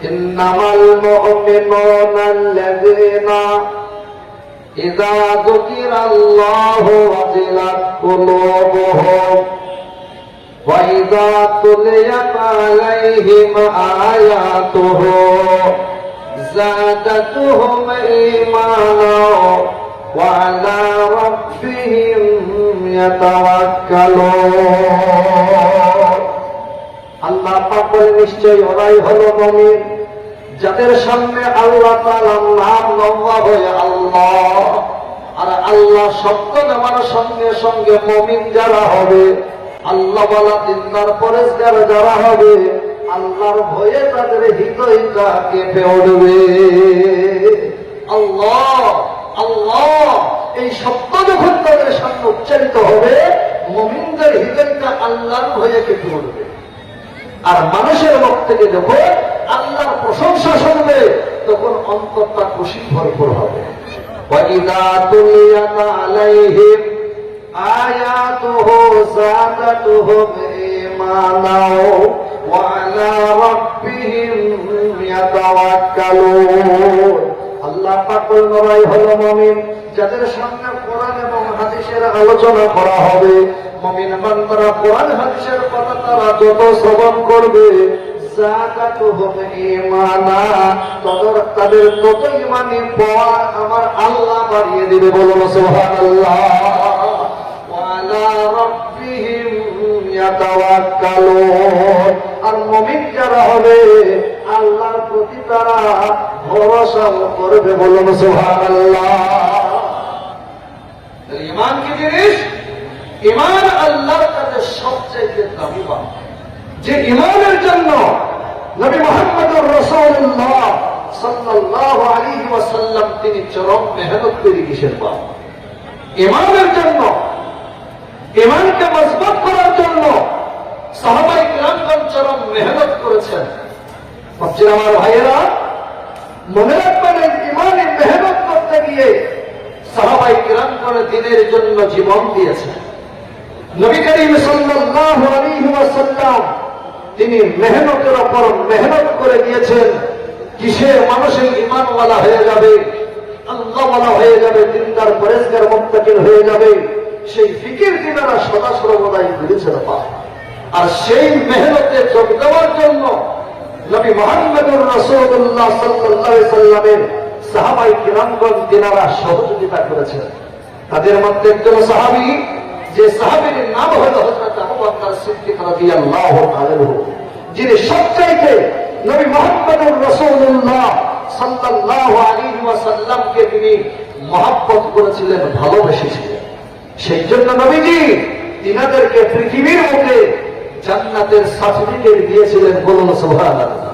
ইন্নামাল মুমিনুনা আল্লাযীনা ইযা যুকিরাল্লাহু ওয়াজিলাত কুলুবুহুম ওয়া ইযা তুলিয়াত আলাইহিম আয়াতুহু زادتهم إيمانا وعلى ربهم يتوكلون আল্লাহ পাক বলেন নিশ্চয় ওরাই হলো মুমিন যাদের সামনে আল্লাহ তাআলার নাম লম্বা হয়ে আল্লাহ আর আল্লাহ শব্দ নেওয়ার সঙ্গে সঙ্গে মুমিন যারা হবে আল্লাহ ওয়ালা দিনদার পরেশগার যারা হবে আল্লাহর ভয়ে তাদের হৃদয়টা কেঁপে উঠবে। আল্লাহ আল্লাহ এই শব্দ যখন তাদের সামনে উচ্চারিত হবে মুমিনদের হৃদয়টা আল্লাহর ভয়ে কেঁপে উঠবে। আর মানুষের মুখ থেকে যখন আল্লাহর প্রশংসা শুনবে তখন অন্তরটা খুশি ভরপুর হবে। ওয়াইদা তুলিয়াত আলাইহিম আয়াতুহু যাদাতুহুম ঈমানা وعلى ربهم يتوكلون আল্লাহ পাক বলেন হলো মুমিন যাদের সামনে কোরআন এবং হাদিসের আলোচনা করা হবে মুমিন বান্দারা কোরআন হাদিসের কথা তারা যত শ্রবণ করবে যাকাতুহুম ঈমানা তাদের তত ঈমানি পাওয়ার আমার আল্লাহ বাড়িয়ে দিবে। বলুন সুবহানাল্লাহ। ওয়ালা রাব্বিহিম ইয়াতাওয়াক্কালুন আর মুমিন যারা হবে আল্লাহর প্রতি তারা ভরসা করবে। বলুন সুবহানাল্লাহ। ঈমান কি জিনিস? ঈমান আল্লাহর কাছে সবচেয়ে দামি বাত, যে ঈমানের জন্য নবী মুহাম্মদুর রাসূলুল্লাহ সাল্লাল্লাহু আলাইহি ওয়াসাল্লাম তিনি চরম মেহনত করে কিসের পর ঈমানের জন্য, ঈমানকে মজবুত করার জন্য সাহাবায়ে কিরামগণ চরম মেহনত করেছেন। আমার ভাইয়েরা মনে রাখবেন ঈমানে মেহনত করতে গিয়ে সাহাবায়ে কিরামগণ দ্বীনের জন্য জীবন দিয়েছেন। নবী করিম সাল্লাল্লাহু আলাইহি ওয়াসাল্লাম তিনি মেহনতের উপর মেহনত করে দিয়েছেন। কিসের মানুষের ঈমানওয়ালা হয়ে যাবে, আল্লাহওয়ালা হয়ে যাবে, দিনদার পরেশগার মুত্তাকিন হয়ে যাবে, সেই ফিকির তিনারা সদা সর্বদাই বুঝেছেন। আর সেই মেহনতে যোগ দেওয়ার জন্য নবী মুহাম্মদুর রাসূলুল্লাহ সাল্লাল্লাহু আলাইহি সাল্লামের সাহাবায়ে কিরামগণ তিনারা সহযোগিতা করেছেন। তাদের মধ্যে একজন সাহাবী, যে সাহাবীর নাম হলো হযরত আবু বকর সিদ্দিক রাদিয়াল্লাহু তাআলা, যিনি সবচাইতে নবী মুহাম্মদুর রাসূলুল্লাহ সাল্লাল্লাহু আলাইহি ওয়াসাল্লামকে তিনি মহব্বত করেছিলেন, ভালোবেসেছিলেন। সেই জন্য নবীজি তিনাদেরকে পৃথিবীর মুখে জান্নাতের সার্টিফিকেট দিয়েছিলেন। বলুন সুবহানাল্লাহ।